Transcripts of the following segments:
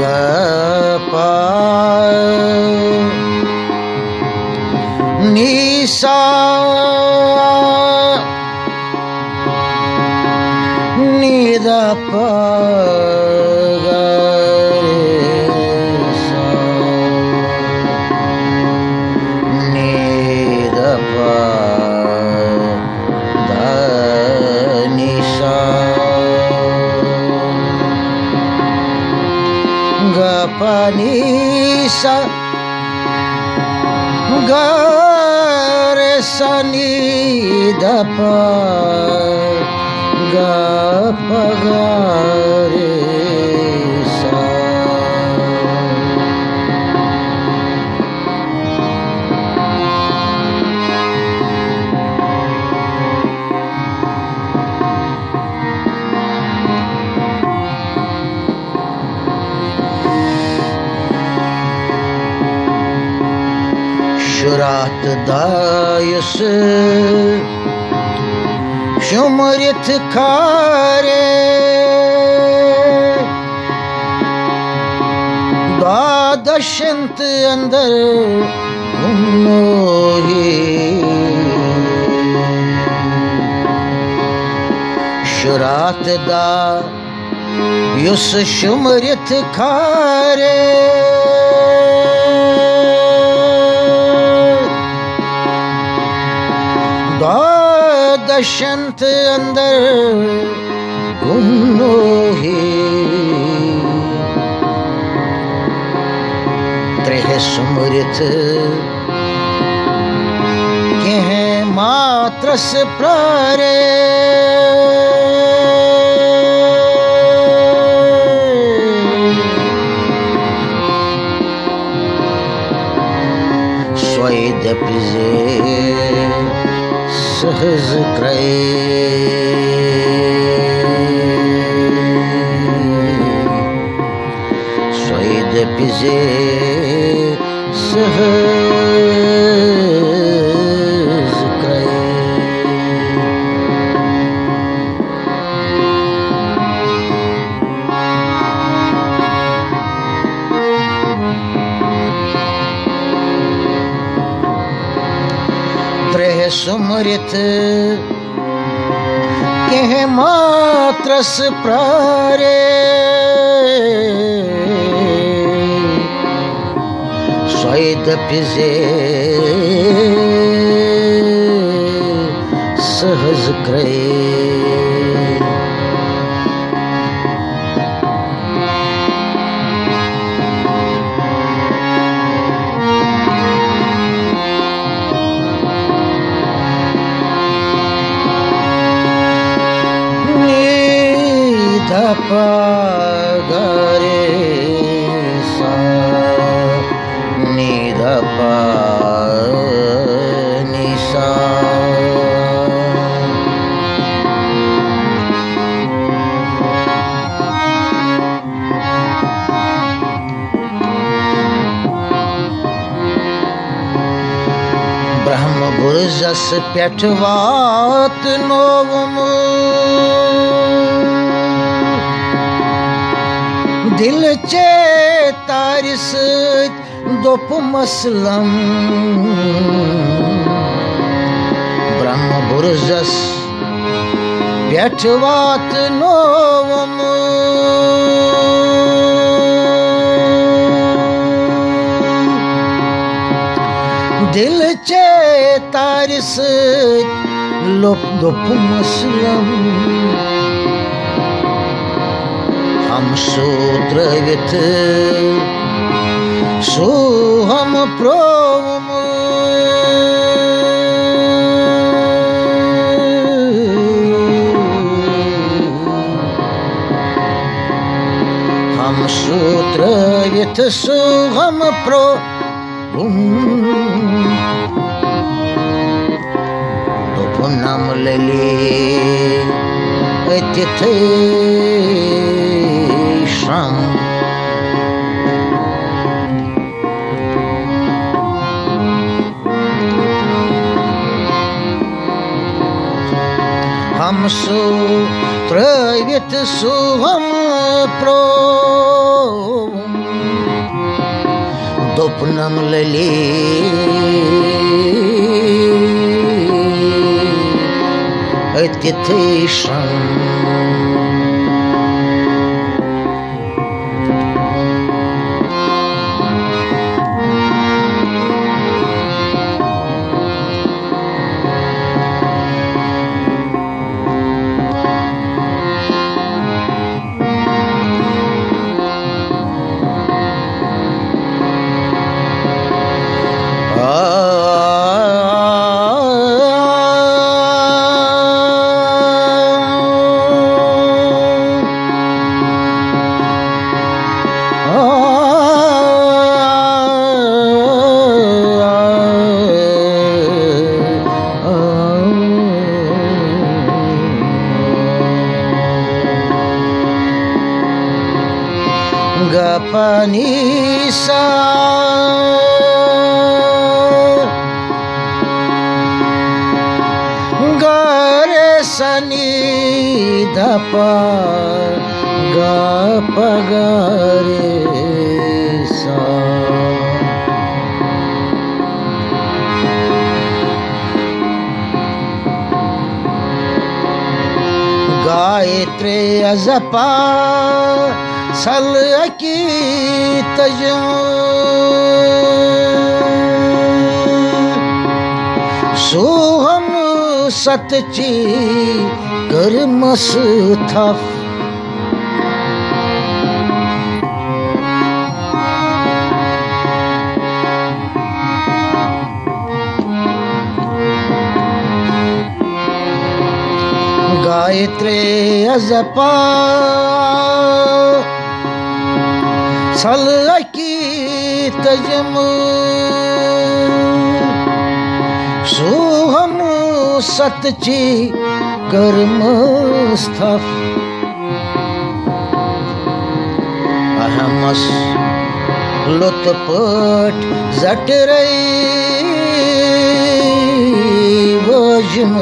ग प नि सा नि द प ग रे सा नि द प द नि सा ग प नि सा ग रे सा नि द प ग प ग रे सा शुरात दायुस शुमरित खारे द्वादशंत अंदर उन्नोही शुरात दायुस शुमरित खारे द्वादशंत अंदर गुन्नोही त्रेह सुमरित कह मात्रस प्रारे स्वैद पिजे सहज क्रय स्वैद पिजे सहज क्रय त्रेह सुमरित कह मात्रस प्रारे स्वैद पिजे सहज क्रय द प ग रे सा नि द प नि सा ब्रह्म बुरजस पेठवात नोवम दिल चे तारिस दोप मसलम ब्रह्म बुरजस पेठवात नोवम दिल चे तारिस दोप मसलम हम सूत्रवित सोहम प्रोम हम सूत्रवित सोहम प्रोम तो पुनम लले तिथे श्रम हम सूत्र Dövit suvam pro Dopnam lali Atitisham Gapanisa Gare sani dhapa Gapa gare sa Gayatri azapa Salaki tajam Soham satchi karmas thaf Gayatri azapa Salaki tajam Soham satchi karmastaf Ahamas lutpat zatrai vajm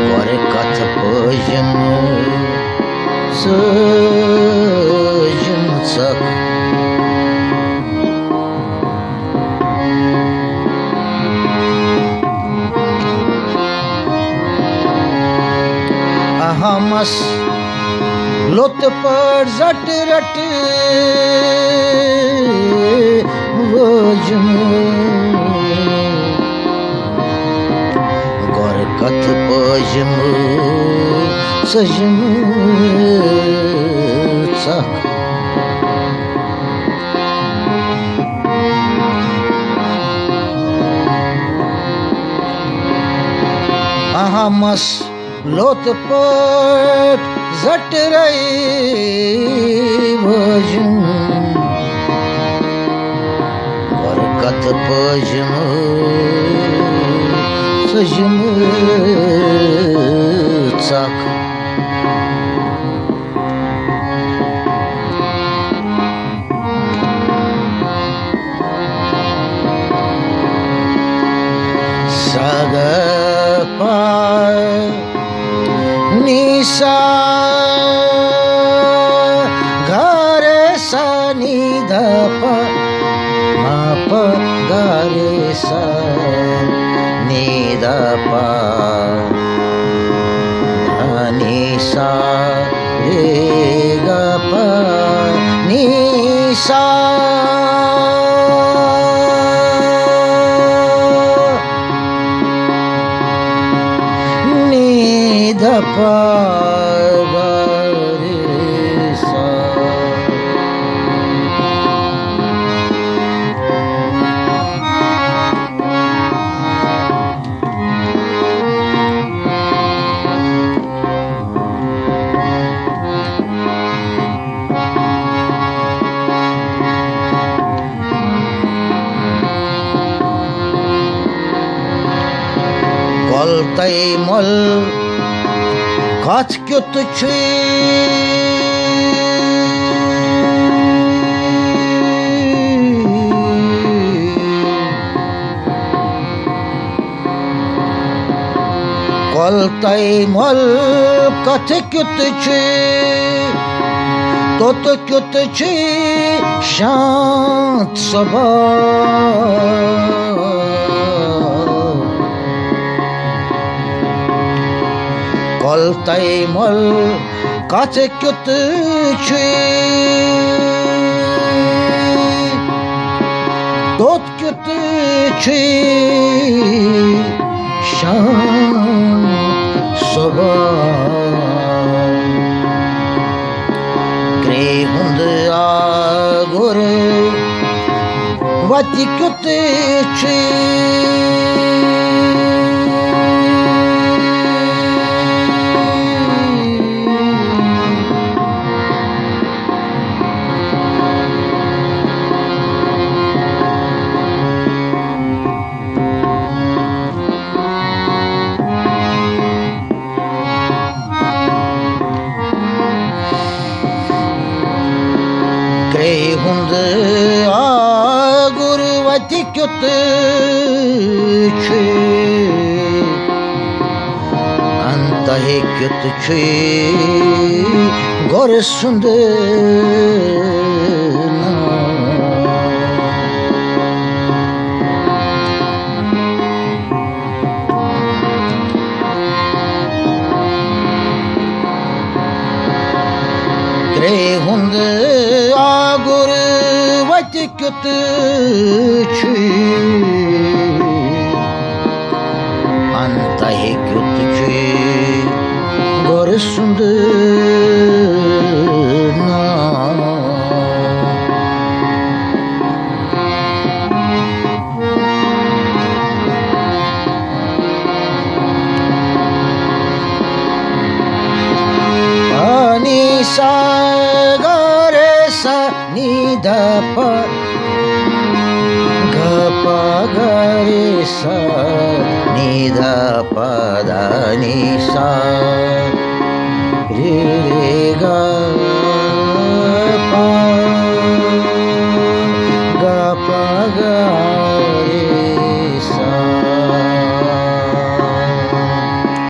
Gore kath pajam Sajam sak Ahamas lot par zat rat vajm Gor kath pajam Sajam sak Ahamas lot pat zatrai vajam Barkat pajam Sajam sak Sagapa Nisa Gare sani dhapa Mapa gare sa Ni dhapa Nisa Re gapa Nisa Dhapa gare sa Koltai mol Kaç kötü Koltay mol katı kütüçü Totu kütüçü şant sabah Koltay mol katı kütüçü Tot kütüçü şan sabah Grehund agur vati kütüçü Grehund agur vati kütüçü Antahe kütüçü gorsunduna Grehund agur vati kütüçü Antahe kütüçü gorsunduna Anisa Ni da pa ga pa ga re sa ni da pa da ni sa re re